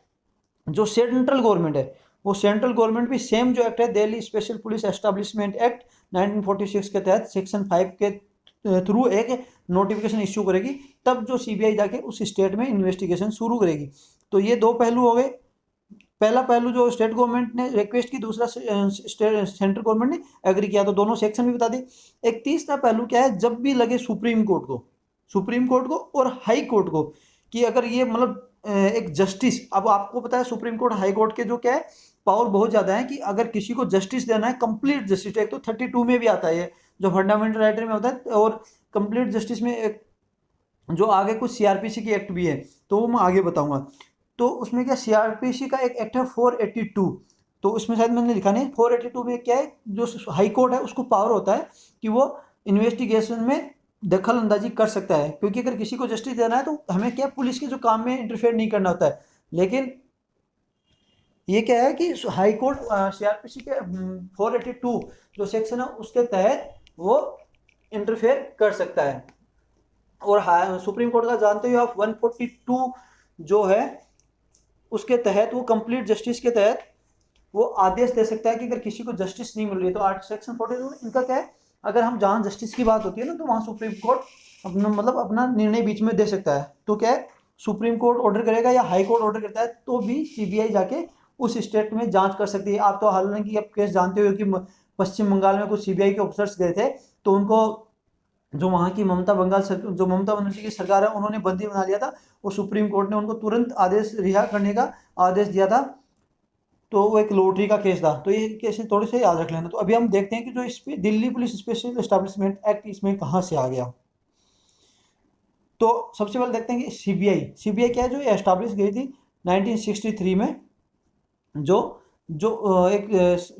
जो सेंट्रल गवर्नमेंट है वो सेंट्रल गवर्नमेंट भी सेम जो एक्ट है Delhi special police establishment act 1946 के तहत सेक्शन 5 के थ्रू एक नोटिफिकेशन इश्यू करेगी। तब जो सीबीआई जाके उस स्टेट में इन्वेस्टिगेशन शुरू करेगी। तो ये दो पहलू हो गए। पहला पहलू जो स्टेट गवर्नमेंट ने रिक्वेस्ट की, दूसरा सेंट्रल गवर्नमेंट ने एग्री किया, तो दोनों सेक्शन भी बता दी। एक तीसरा पहलू क्या है, जब भी लगे सुप्रीम कोर्ट को और हाई कोर्ट को कि अगर ये मतलब एक जस्टिस, अब आपको पता है सुप्रीम कोर्ट हाई कोर्ट के जो क्या है पावर बहुत ज़्यादा है, कि अगर किसी को जस्टिस देना है कंप्लीट जस्टिस, एक तो 32 में भी आता है ये जो फंडामेंटल राइट में होता है, और कंप्लीट जस्टिस में एक जो आगे कुछ सीआरपीसी की एक्ट भी है तो वो मैं आगे बताऊंगा। तो उसमें क्या सीआरपीसी का एक एक्ट है 482, तो उसमें शायद मैंने लिखा नहीं, 482 में क्या है जो हाई कोर्ट है उसको पावर होता है कि वो इन्वेस्टिगेशन में दखल अंदाजी कर सकता है, क्योंकि अगर किसी को जस्टिस देना है तो हमें क्या पुलिस के जो काम में इंटरफेयर नहीं करना होता है। लेकिन ये क्या है कि हाई कोर्ट सीआरपीसी के 482 जो सेक्शन है उसके तहत वो इंटरफेयर कर सकता है। और सुप्रीम कोर्ट का जानते हो आप 142 जो है उसके तहत वो कंप्लीट जस्टिस के तहत वो आदेश दे सकता है कि अगर किसी को जस्टिस नहीं मिल रही है तो आर्ट सेक्शन 42 इनका क्या है अगर हम जहाँ जस्टिस की बात होती है ना, तो वहाँ सुप्रीम कोर्ट अपना मतलब अपना निर्णय बीच में दे सकता है। तो क्या है, सुप्रीम कोर्ट ऑर्डर करेगा या हाई कोर्ट ऑर्डर करता है तो भी सीबीआई जाके उस स्टेट में जांच कर सकती है। आप तो हालांकि अब केस जानते हो कि पश्चिम बंगाल में कुछ सीबीआई के ऑफिसर्स गए थे, तो उनको जो वहाँ की जो ममता बनर्जी की सरकार है उन्होंने बंदी बना लिया था, और सुप्रीम कोर्ट ने उनको तुरंत आदेश रिहा करने का आदेश दिया था। तो वो एक लॉटरी का केस था। तो ये केस थोड़े से याद रख लेना। तो अभी हम देखते हैं कि जो इस पे Delhi police special establishment act इसमें कहाँ से आ गया। तो सबसे पहले देखते हैं कि सीबीआई क्या है, जो एस्टैब्लिश गई थी 1963 में, जो जो एक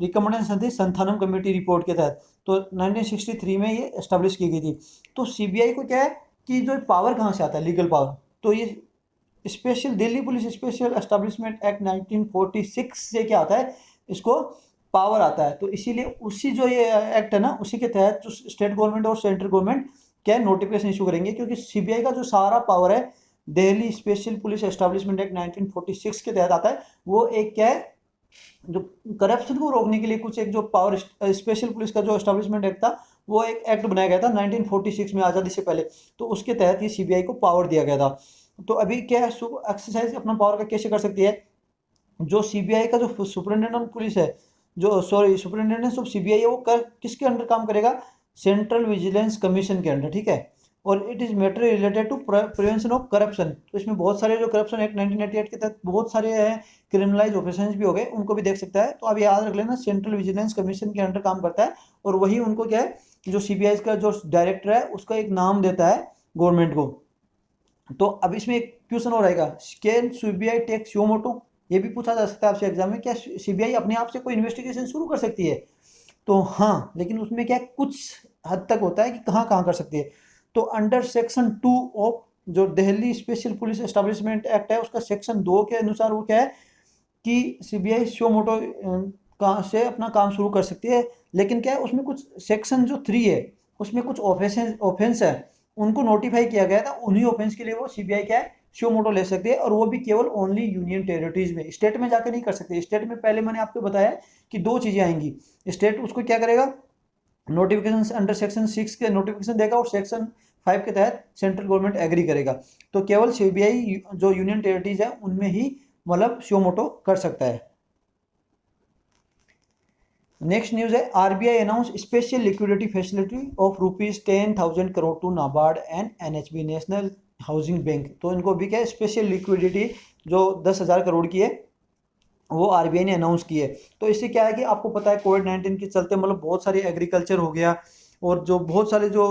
रिकमेंडेशन थी संथानम कमेटी रिपोर्ट के तहत। तो 1963 में ये एस्टैब्लिश की गई थी। तो सीबीआई को क्या है कि जो पावर कहाँ से आता है, लीगल पावर, तो ये special Delhi police special establishment act 1946 से क्या आता है, इसको पावर आता है। तो इसीलिए उसी जो ये एक्ट है ना, उसी के तहत जो स्टेट गवर्नमेंट और सेंट्रल गवर्नमेंट क्या है नोटिफिकेशन इशू करेंगे, क्योंकि सीबीआई का जो सारा पावर है Delhi special police establishment act 1946 के तहत आता है। वो एक क्या है, जो करप्शन को रोकने के लिए कुछ एक जो पावर स्पेशल पुलिस का जो एस्टेब्लिशमेंट एक्ट था, वो एक एक्ट बनाया गया था 1946 में, आज़ादी से पहले। तो उसके तहत ही सीबीआई को पावर दिया गया था। तो अभी क्या है, एक्सरसाइज अपना पावर का कैसे कर सकती है, जो सीबीआई का जो सुपरिटेंडेंट पुलिस है, जो सॉरी सुपरिटेंडेंट ऑफ सीबीआई है, वो कर किसके अंडर काम करेगा, सेंट्रल विजिलेंस कमीशन के अंडर, ठीक है। और it is matter related to prevention of corruption. तो इसमें बहुत सारे जो करप्शन एक्ट 1988 के तहत बहुत सारे हैं, क्रिमिनलाइज ऑफेंसेस भी हो गए, उनको भी देख सकता है। तो अब याद रख लेना, सेंट्रल विजिलेंस कमीशन के अंडर काम करता है, और वही उनको क्या है, जो सीबीआई का जो डायरेक्टर है उसका एक नाम देता है गवर्नमेंट को। तो अब इसमें एक क्वेश्चन और आएगा, कैन सीबीआई टेक सुयो मोटो, ये भी पूछा जा सकता है आपसे एग्जाम में, क्या सीबीआई अपने आप से कोई इन्वेस्टिगेशन शुरू कर सकती है। तो हाँ, लेकिन उसमें क्या कुछ हद तक होता है कि कहाँ कहाँ कर सकती है। तो अंडर सेक्शन 2 ऑफ जो Delhi special police establishment act है, उसका सेक्शन 2 के अनुसार वो क्या है कि सीबीआई सुयो मोटो कहाँ से अपना काम शुरू कर सकती है। लेकिन क्या है, उसमें कुछ सेक्शन जो 3 है उसमें कुछ ऑफेंस है, उनको नोटिफाई किया गया था। उन्हीं ऑफेंस के लिए वो सीबीआई क्या है सुयो मोटो ले सकती है, और वो भी केवल ओनली यूनियन टेरिटरीज में, स्टेट में जाकर नहीं कर सकते। स्टेट में पहले मैंने आपको बताया कि दो चीज़ें आएंगी, स्टेट उसको क्या करेगा, नोटिफिकेशन अंडर सेक्शन 6 के नोटिफिकेशन देगा, और सेक्शन 5 के तहत सेंट्रल गवर्नमेंट एग्री करेगा। तो केवल सीबीआई जो यूनियन टेरिटरीज है उनमें ही मतलब सुयो मोटो कर सकता है। नेक्स्ट न्यूज है, RBI announce special liquidity facility of ₹10,000 crore to NABARD and NHB national housing bank. तो इनको भी क्या है, स्पेशल लिक्विडिटी जो 10,000 करोड़ की है वो आरबीआई ने अनाउंस की है। तो इससे क्या है कि आपको पता है कोविड-19 के चलते मतलब बहुत सारी एग्रीकल्चर हो गया, और जो बहुत सारे जो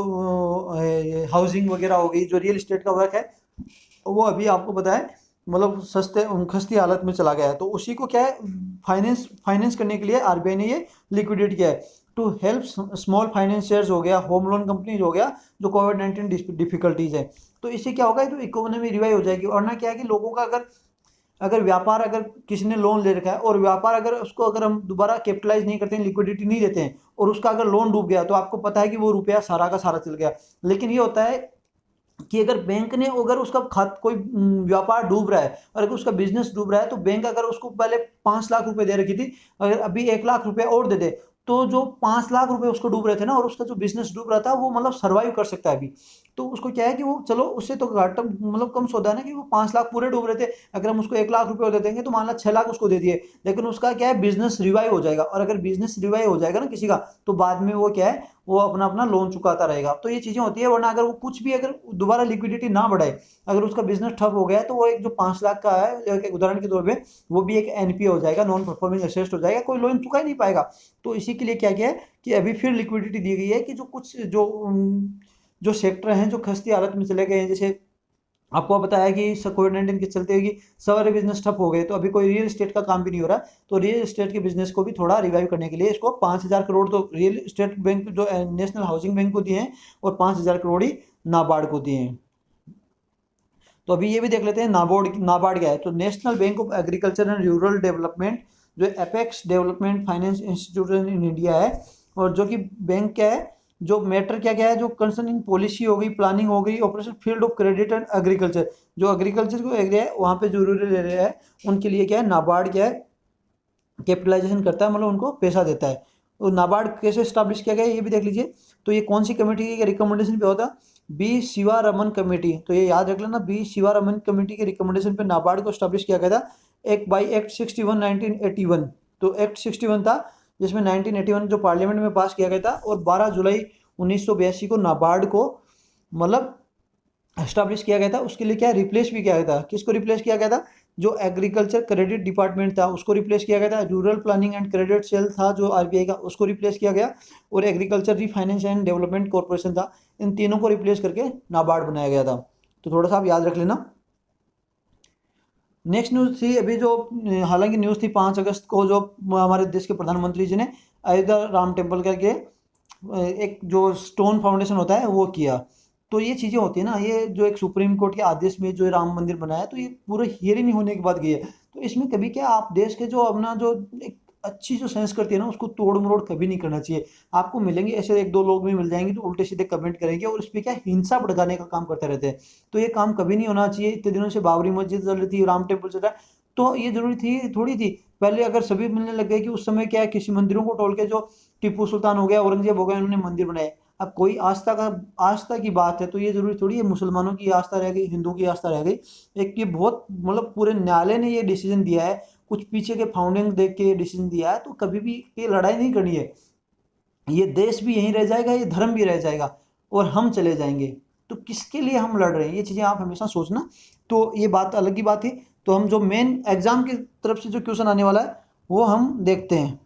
हाउसिंग वगैरह हो गई, जो रियल इस्टेट का वर्क है वो अभी आपको पता है मतलब खस्ती हालत में चला गया है। तो उसी को क्या है, फाइनेंस करने के लिए आरबीआई ने ये लिक्विडेट किया है, टू हेल्प स्मॉल फाइनेंसियर्स हो गया, होम लोन कंपनीज हो गया, जो कोविड-19 डिफिकल्टीज है। तो इससे क्या होगा, तो इकोनॉमी रिवाइव हो जाएगी। और ना क्या है कि लोगों का अगर अगर व्यापार अगर किसी ने लोन ले रखा है, और व्यापार अगर उसको अगर हम दोबारा कैपिटलाइज नहीं करते हैं, लिक्विडिटी नहीं देते हैं, और उसका अगर लोन डूब गया, तो आपको पता है कि वो रुपया सारा का सारा चल गया। लेकिन ये होता है कि अगर बैंक ने अगर उसका खात कोई व्यापार डूब रहा है और अगर उसका बिजनेस डूब रहा है, तो बैंक अगर उसको पहले 5 लाख रुपए दे रखी थी, अगर अभी 1 लाख रुपए और दे दे, तो जो 5 लाख रुपए उसको डूब रहे थे ना, और उसका जो बिजनेस डूब रहा था, वो मतलब सर्वाइव कर सकता है अभी। तो उसको क्या है कि वो चलो उससे तो घाटा मतलब कम सौदा है ना, कि वो 5 लाख पूरे डूब रहे थे, अगर हम उसको 1 लाख रुपए और दे देंगे तो मान ला 6 लाख उसको दे दिए, लेकिन उसका क्या है बिजनेस रिवाइव हो जाएगा। और अगर बिजनेस रिवाइव हो जाएगा ना किसी का, तो बाद में वो क्या है, वो अपना अपना लोन चुकाता रहेगा। तो ये चीज़ें होती है। वरना अगर वो कुछ भी अगर दोबारा लिक्विडिटी ना बढ़ाए, अगर उसका बिजनेस ठप हो गया है, तो वो एक जो 5 लाख का है एक उदाहरण के तौर पे, वो भी एक एनपीए हो जाएगा, नॉन परफॉर्मिंग एसेट हो जाएगा, कोई लोन चुका ही नहीं पाएगा। तो इसी के लिए क्या किया है कि अभी फिर लिक्विडिटी दी गई है, कि जो कुछ जो सेक्टर हैं जो खस्ती हालत में चले गए हैं, जैसे आपको बताया कि कोविड-19 के चलते कि सारे बिजनेस ठप हो गए, तो अभी कोई रियल एस्टेट का काम भी नहीं हो रहा। तो रियल एस्टेट के बिजनेस को भी थोड़ा रिवाइव करने के लिए इसको 5,000 करोड़ तो रियल एस्टेट बैंक जो नेशनल हाउसिंग बैंक को दिए हैं, और 5,000 करोड़ ही नाबार्ड को दिए हैं। तो अभी ये भी देख लेते हैं नाबार्ड क्या है। तो National Bank of Agriculture and Rural Development, जो apex development finance institution in India है, और जो कि बैंक क्या है, जो मैटर क्या क्या है, जो कंसर्निंग पॉलिसी हो गई, प्लानिंग हो गई, operation field of credit and agriculture, जो एग्रीकल्चर को एरिया है वहाँ पे जो रूरल एरिया है उनके लिए क्या है, नाबार्ड क्या है कैपिटलाइजेशन करता है, मतलब उनको पैसा देता है। और नाबार्ड कैसे स्टैब्लिश किया गया ये भी देख लीजिए। तो ये कौन सी कमेटी के रिकमेंडेशन पे होता, बी शिवारमन कमेटी। तो ये याद रख लेना, बी शिवारमन कमेटी के रिकमेंडेशन पे नाबार्ड को स्टैब्लिश किया गया था एक बाई एक्ट 61 1981। तो एक्ट 61 था जिसमें 1981 जो पार्लियामेंट में पास किया गया था, और 12 जुलाई 1982 को नाबार्ड को मतलब एस्टाब्लिश किया गया था। उसके लिए क्या रिप्लेस भी किया गया था, किसको रिप्लेस किया गया था, जो एग्रीकल्चर क्रेडिट डिपार्टमेंट था उसको रिप्लेस किया गया था, rural planning and credit sale था जो आरबीआई का उसको रिप्लेस किया गया, और agriculture refinance and development corporation था, इन तीनों को रिप्लेस करके नाबार्ड बनाया गया था। तो थोड़ा सा आप याद रख लेना। नेक्स्ट न्यूज़ थी अभी जो, हालांकि न्यूज़ थी 5 अगस्त को, जो हमारे देश के प्रधानमंत्री जी ने अयोध्या राम टेम्पल करके एक जो स्टोन फाउंडेशन होता है वो किया। तो ये चीज़ें होती है ना, ये जो एक सुप्रीम कोर्ट के आदेश में जो राम मंदिर बनाया, तो ये पूरे हियरिंग होने के बाद गई है। तो इसमें कभी क्या, आप देश के जो अपना जो एक अच्छी जो संस्कृति है ना उसको तोड़ मरोड़ कभी नहीं करना चाहिए। आपको मिलेंगे ऐसे एक दो लोग भी मिल जाएंगे जो उल्टे सीधे कमेंट करेंगे और इस पर क्या हिंसा भड़काने का काम करते रहते हैं। तो ये काम कभी नहीं होना चाहिए। इतने दिनों से बाबरी मस्जिद चल रही थी, राम टेम्पल चल रहा है, तो ये जरूरी थी थोड़ी थी। पहले अगर सभी मिलने लग गए कि उस समय क्या है, किसी मंदिरों को तोड़ के, जो टिप्पू सुल्तान हो गया, औरंगजेब हो गया, उन्होंने मंदिर बनाए। अब कोई आस्था की बात है तो ये जरूरी थोड़ी है मुसलमानों की आस्था रह गई, हिंदुओं की आस्था रह गई। एक ये बहुत मतलब पूरे न्यायालय ने ये डिसीजन दिया है, कुछ पीछे के फाउंडिंग देख के ये डिसीजन दिया है। तो कभी भी ये लड़ाई नहीं करनी है, ये देश भी यहीं रह जाएगा, ये धर्म भी रह जाएगा, और हम चले जाएंगे। तो किसके लिए हम लड़ रहे हैं, ये चीज़ें आप हमेशा सोचना। तो ये बात अलग ही बात थी। तो हम जो मेन एग्जाम की तरफ से जो क्वेश्चन आने वाला है वो हम देखते हैं।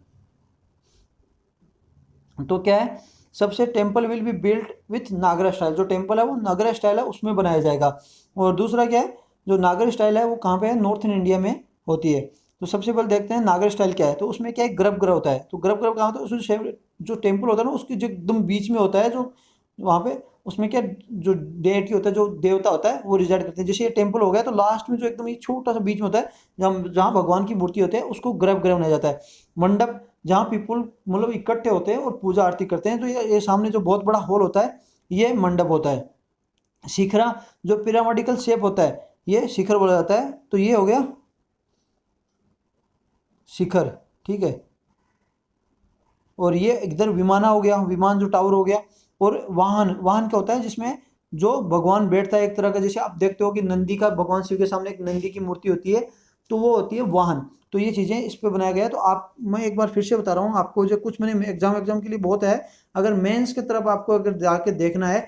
तो क्या है, सबसे temple will be built with Nagara style, जो टेम्पल है वो नागरा स्टाइल है उसमें बनाया जाएगा। और दूसरा क्या है, जो नागर स्टाइल है वो कहाँ पे है, नॉर्थ इन इंडिया में होती है। तो सबसे पहले देखते हैं नागर स्टाइल क्या है। तो उसमें क्या है, गर्भगृह होता है। तो गर्भगृह कहाँ होता है, उसमें जो टेम्पल होता है ना उसके जो एकदम बीच में होता है, जो वहाँ पे उसमें क्या जो डेटी होता है, जो देवता होता है वो रिजाइड करते हैं। जैसे ये टेम्पल हो गया तो लास्ट में जो एकदम ये छोटा सा बीच में होता है, जहाँ जहाँ भगवान की मूर्ति होती है उसको गर्भगृह बनाया जाता है। मंडप, जहाँ पीपुल मतलब इकट्ठे होते हैं और पूजा आरती करते हैं, तो ये सामने जो बहुत बड़ा हॉल होता है ये मंडप होता है। शिखरा, जो पिरामिडिकल शेप होता है ये शिखर बोला जाता है। तो ये हो गया शिखर, ठीक है। और ये इधर विमाना हो गया, विमान जो टावर हो गया। और वाहन, वाहन क्या होता है, जिसमें जो भगवान बैठता है एक तरह का, जैसे आप देखते हो कि नंदी का भगवान शिव के सामने एक नंदी की मूर्ति होती है, तो वो होती है वाहन। तो ये चीज़ें इस पे बनाया गया है। तो आप, मैं एक बार फिर से बता रहा हूँ आपको, जो कुछ मैंने एग्जाम के लिए बहुत है, अगर मेंस की तरफ आपको अगर जाके देखना है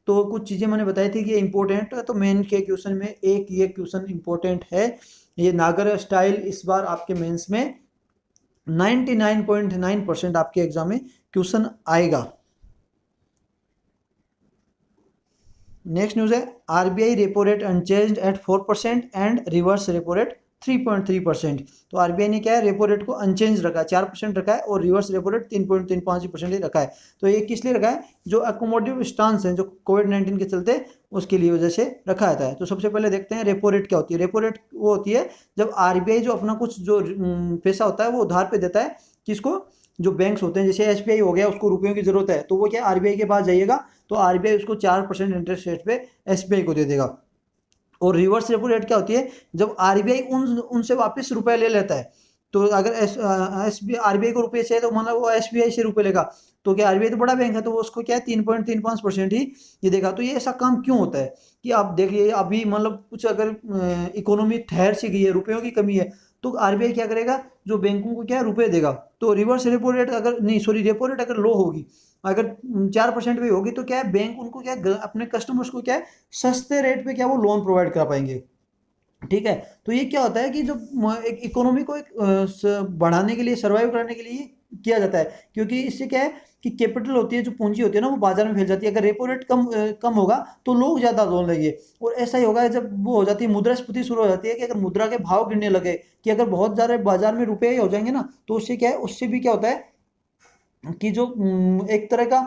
तो कुछ चीज़ें मैंने बताई थी कि ये इंपॉर्टेंट है। तो मेन के क्वेश्चन में एक ये क्वेश्चन इंपॉर्टेंट है, ये नागर स्टाइल इस बार आपके मेंस में 99.9% आपके एग्जाम में क्वेश्चन आएगा। नेक्स्ट न्यूज़ है, RBI repo rate unchanged at 4% and reverse repo rate 3.3%। तो आरबीआई ने क्या है, रेपो रेट को अनचेंज रखा है, 4% रखा है, और रिवर्स रेपो रेट 3.35% रखा है। तो ये किस लिए रखा है, जो अकोमोडेटिव स्टांस है जो कोविड-19 के चलते उसके लिए वजह से रखा जाता है। तो सबसे पहले देखते हैं रेपो रेट क्या होती है। रेपो रेट वो होती है जब आरबीआई जो अपना कुछ जो पैसा होता है वो उधार पे देता है, किसको, जो बैंक्स होते हैं। जैसे एसबीआई हो गया, उसको रुपयों की जरूरत है तो वो क्या आरबीआई के पास जाइएगा, तो आरबीआई उसको 4% इंटरेस्ट रेट पे एसबीआई को दे देगा। और रिवर्स रेपो रेट क्या होती है, जब आरबीआई उनसे वापस रुपए ले लेता है। तो अगर आरबीआई को रुपये चाहिए तो मतलब वो एसबीआई से रुपए लेगा, तो क्या आरबीआई तो बड़ा बैंक है तो वो उसको क्या है 3.35% ही ये देगा। तो ये ऐसा काम क्यों होता है कि आप देखिए अभी मतलब कुछ अगर इकोनॉमी ठहर सी गई है, रुपयों की कमी है, तो आरबीआई क्या करेगा, जो बैंकों को क्या है रुपए देगा। तो रिवर्स रेपो रेट अगर नहीं, सॉरी, रेपो रेट अगर लो होगी, अगर 4% भी होगी, तो क्या है बैंक उनको क्या है, अपने कस्टमर्स को क्या है सस्ते रेट पे क्या वो लोन प्रोवाइड कर पाएंगे। ठीक है। तो ये क्या होता है कि जो एक इकोनॉमी को एक बढ़ाने के लिए, सर्वाइव करने के लिए किया जाता है। क्योंकि इससे क्या है कि कैपिटल होती है, जो पूंजी होती है ना, वो बाजार में फैल जाती है। अगर रेपो रेट कम होगा तो लोग ज़्यादा लोन लेंगे। और ऐसा ही होगा जब वो हो जाती है मुद्रास्फीति शुरू हो जाती है, कि अगर मुद्रा के भाव गिरने लगे, कि अगर बहुत ज़्यादा बाजार में रुपए हो जाएंगे ना, तो उससे क्या है, उससे भी क्या होता है कि जो एक तरह का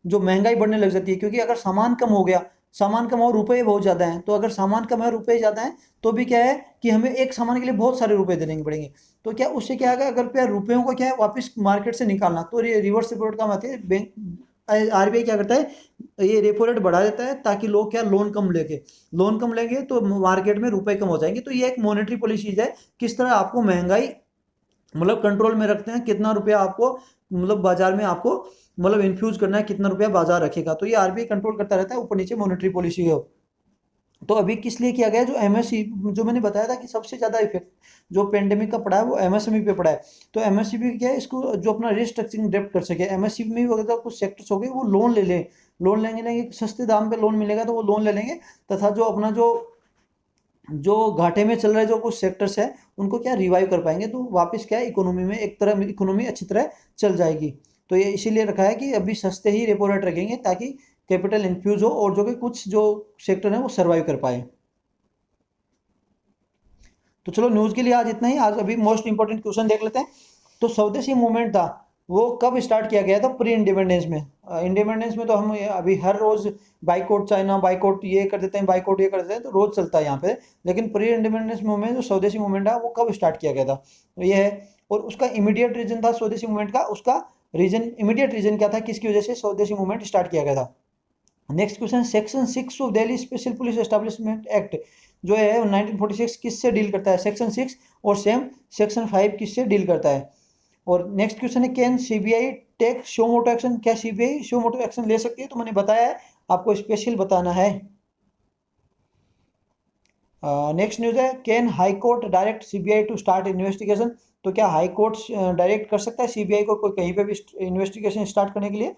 जो महंगाई बढ़ने लग जाती है। क्योंकि अगर सामान कम हो गया, सामान कम और रुपए बहुत ज़्यादा हैं, तो अगर सामान कम है रुपए ज़्यादा हैं, तो भी क्या है कि हमें एक सामान के लिए बहुत सारे रुपए देने पड़ेंगे। तो क्या उससे क्या है, अगर क्या रुपयों को क्या है वापस मार्केट से निकालना, तो ये रिवर्स रेपो रेट काम आती है। बैंक आरबीआई क्या करता है, ये रेपो रेट बढ़ा देता है ताकि लोग क्या लोन कम लेंगे तो मार्केट में रुपए कम हो जाएंगे। तो ये एक मॉनेटरी पॉलिसी है, किस तरह आपको महंगाई मतलब कंट्रोल में रखते हैं, कितना रुपया आपको मतलब बाजार में आपको मतलब इन्फ्यूज करना है, कितना रुपया बाजार रखेगा। तो ये आरबीआई कंट्रोल करता रहता है, ऊपर नीचे मॉनेटरी पॉलिसी है। तो अभी किस लिए किया गया है, जो एमएससी, जो मैंने बताया था कि सबसे ज़्यादा इफेक्ट जो पेंडेमिक का पड़ा है वो एमएसएमई पे पड़ा है। तो एमएसएमई क्या है, इसको जो अपना रिस्ट्रक्चरिंग डेप्ट कर सके, एमएसएमई वगैरह कुछ सेक्टर्स हो गए वो लोन ले लें, लोन लेंगे, सस्ते दाम पे लोन मिलेगा तो वो लोन ले लेंगे, तथा जो अपना जो जो घाटे में चल रहे जो कुछ सेक्टर्स है उनको क्या रिवाइव कर पाएंगे, तो वापस क्या है इकोनॉमी में एक तरह इकोनॉमी अच्छी तरह चल जाएगी। तो ये इसीलिए रखा है कि अभी सस्ते ही रेपो रेट रखेंगे ताकि कैपिटल इन्फ्यूज हो और जो कि कुछ जो सेक्टर है वो सर्वाइव कर पाए। तो चलो न्यूज़ के लिए आज इतना ही। आज अभी मोस्ट इंपॉर्टेंट क्वेश्चन देख लेते हैं। तो स्वदेशी मूवमेंट था वो कब स्टार्ट किया गया था, प्री इंडिपेंडेंस में। इंडिपेंडेंस में तो हम अभी हर रोज बाइकआउट चाइना, बाइकआउट ये कर देते हैं, बाइकआउट ये कर देते हैं, तो रोज चलता है यहाँ पे। लेकिन प्री इंडिपेंडेंस मूवमेंट जो स्वदेशी मूवमेंट है वो कब स्टार्ट किया गया था, तो ये है। और उसका इमीडिएट रीजन था स्वदेशी मूवमेंट का, उसका रीजन, इमीडिएट रीजन क्या था, किसकी वजह से स्वदेशी मूवमेंट स्टार्ट किया गया था। Next question, section 6 of Delhi special police establishment act जो है 1946 किससे डील करता है, सेक्शन 6, और सेम सेक्शन 5 किससे डील करता है। और नेक्स्ट क्वेश्चन है, can CBI take suo motu action, क्या सीबीआई शो मोटो एक्शन ले सकती है, तो मैंने बताया है, आपको स्पेशल बताना है। नेक्स्ट न्यूज़ है, can high court direct CBI to start investigation, तो क्या हाई कोर्ट डायरेक्ट कर सकता है सीबीआई को कोई कहीं पे भी इन्वेस्टिगेशन स्टार्ट करने के लिए।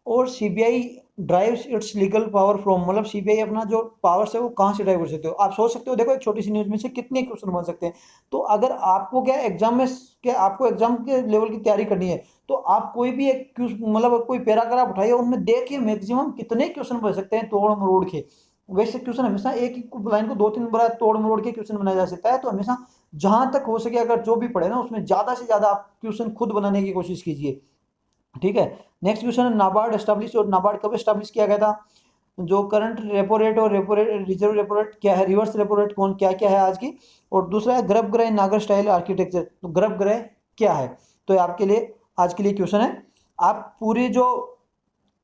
और CBI drives it's legal power from, मतलब सीबीआई अपना जो पावर्स है वो कहाँ से ड्राइव कर सकते हो, आप सोच सकते हो। देखो एक छोटी सी न्यूज़ में से कितने क्वेश्चन बन सकते हैं। तो अगर आपको क्या एग्जाम में क्या आपको एग्जाम के लेवल की तैयारी करनी है, तो आप कोई भी एक मतलब कोई पैराग्राफ उठाइए, उनमें देखिए मैक्सिमम कितने क्वेश्चन बन सकते हैं तोड़ मरोड़ के। वैसे क्वेश्चन हमेशा एक ही लाइन को दो तीन बार तोड़ मरोड़ के क्वेश्चन बनाया जा सकता है। तो हमेशा जहां तक हो सके अगर जो भी पढ़े ना उसमें ज्यादा से ज्यादा आप क्वेश्चन खुद बनाने की कोशिश कीजिए, ठीक है। नेक्स्ट क्वेश्चन है, नाबार्ड एस्टैब्लिश, और नाबार्ड कब एस्टैब्लिश किया गया था। जो करंट रेपो रेट और repo rate, reserve repo rate क्या है, रिवर्स रेपो रेट कौन क्या क्या है आज की। और दूसरा है गर्भगृह नागर स्टाइल आर्किटेक्चर, तो गर्भगृह क्या है। तो ये आपके लिए आज के लिए क्वेश्चन है। आप पूरी जो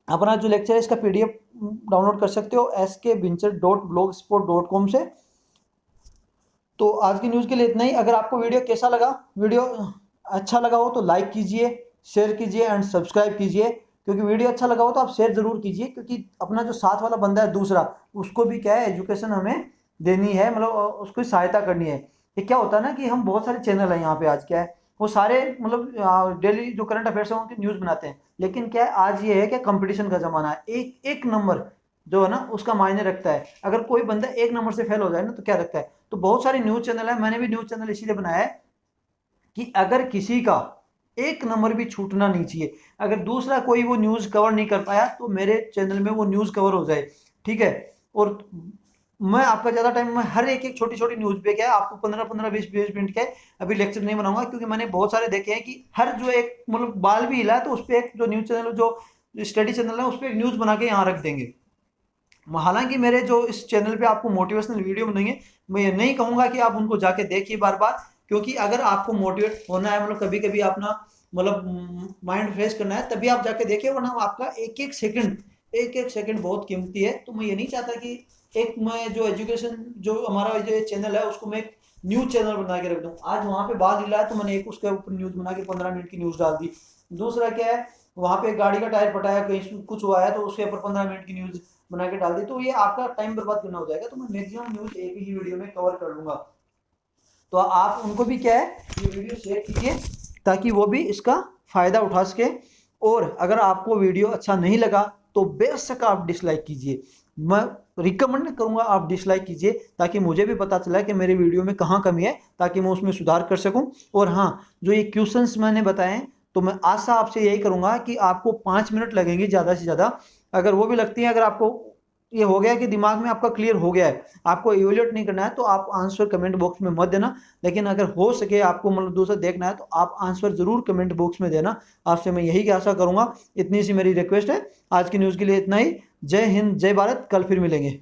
अपना जो लेक्चर है इसका पीडीएफ डाउनलोड कर सकते हो sk.bincher.blogspot.com से। तो आज की न्यूज़ के लिए इतना ही। अगर आपको वीडियो कैसा लगा, वीडियो अच्छा लगा हो तो लाइक कीजिए, शेयर कीजिए एंड सब्सक्राइब कीजिए। क्योंकि वीडियो अच्छा लगा हो तो आप शेयर जरूर कीजिए, क्योंकि अपना जो साथ वाला बंदा है दूसरा, उसको भी क्या है एजुकेशन हमें देनी है, मतलब उसको सहायता करनी है। ये क्या होता है ना कि हम बहुत सारे चैनल हैं यहाँ पे, आज क्या है वो सारे मतलब डेली जो करंट अफेयर्स है उनकी न्यूज़ बनाते हैं। लेकिन क्या है आज ये है कि कंपटीशन का ज़माना है, एक एक नंबर जो है ना उसका मायने रखता है। अगर कोई बंदा एक नंबर से फेल हो जाए ना तो क्या रखता है। तो बहुत सारे न्यूज़ चैनल है, मैंने भी न्यूज़ चैनल इसीलिए बनाया है कि अगर किसी का एक नंबर भी छूटना नहीं चाहिए, अगर दूसरा कोई वो न्यूज़ कवर नहीं कर पाया तो मेरे चैनल में वो न्यूज़ कवर हो जाए, ठीक है। और मैं आपका ज़्यादा टाइम, मैं हर एक एक छोटी छोटी न्यूज़ पे क्या है आपको 15-15 20-20 मिनट के अभी लेक्चर नहीं बनाऊंगा, क्योंकि मैंने बहुत सारे देखे हैं कि हर जो एक मतलब बाल भी हिला है तो उस पर एक जो न्यूज़ चैनल जो स्टडी चैनल है उस पर एक न्यूज़ बना के यहाँ रख देंगे। हालांकि मेरे जो इस चैनल पे आपको मोटिवेशनल वीडियो बनेंगे, मैं ये नहीं कहूंगा कि आप उनको जाके देखिए बार बार, क्योंकि अगर आपको मोटिवेट होना है, मतलब कभी कभी अपना मतलब माइंड फ्रेश करना है तभी आप जाके देखिए, वरना आपका एक एक सेकंड बहुत कीमती है। तो मैं ये नहीं चाहता कि एक मैं जो एजुकेशन जो हमारा जो चैनल है उसको मैं एक न्यूज चैनल बना के रख दूँ। आज वहाँ पे बाल हिला है तो मैंने एक उसके ऊपर न्यूज बना के 15 मिनट की न्यूज डाल दी। दूसरा क्या है, वहाँ पे गाड़ी का टायर फटा है, कहीं कुछ हुआ है तो उसके ऊपर 15 मिनट की न्यूज बना के डाल दी, तो ये आपका टाइम बर्बाद करना हो जाएगा। तो मैं मैक्सिमम न्यूज एक ही वीडियो में कवर कर लूंगा। तो आप उनको भी क्या है ये वीडियो शेयर कीजिए ताकि वो भी इसका फायदा उठा सके। और अगर आपको वीडियो अच्छा नहीं लगा तो बेशक आप डिसलाइक कीजिए, मैं रिकमेंड करूंगा आप डिसलाइक कीजिए, ताकि मुझे भी पता चला कि मेरे वीडियो में कहाँ कमी है, ताकि मैं उसमें सुधार कर सकूं। और हाँ, जो ये क्वेश्चंस मैंने बताए हैं तो मैं आशा आपसे यही करूंगा कि आपको 5 मिनट लगेंगे ज़्यादा से ज़्यादा। अगर वो भी लगती है, अगर आपको ये हो गया कि दिमाग में आपका क्लियर हो गया है, आपको इवेल्युएट नहीं करना है, तो आप आंसर कमेंट बॉक्स में मत देना। लेकिन अगर हो सके आपको मतलब दूसरा देखना है तो आप आंसर जरूर कमेंट बॉक्स में देना। आपसे मैं यही आशा करूंगा। इतनी सी मेरी रिक्वेस्ट है। आज की न्यूज़ के लिए इतना ही। जय हिंद, जय भारत, कल फिर मिलेंगे।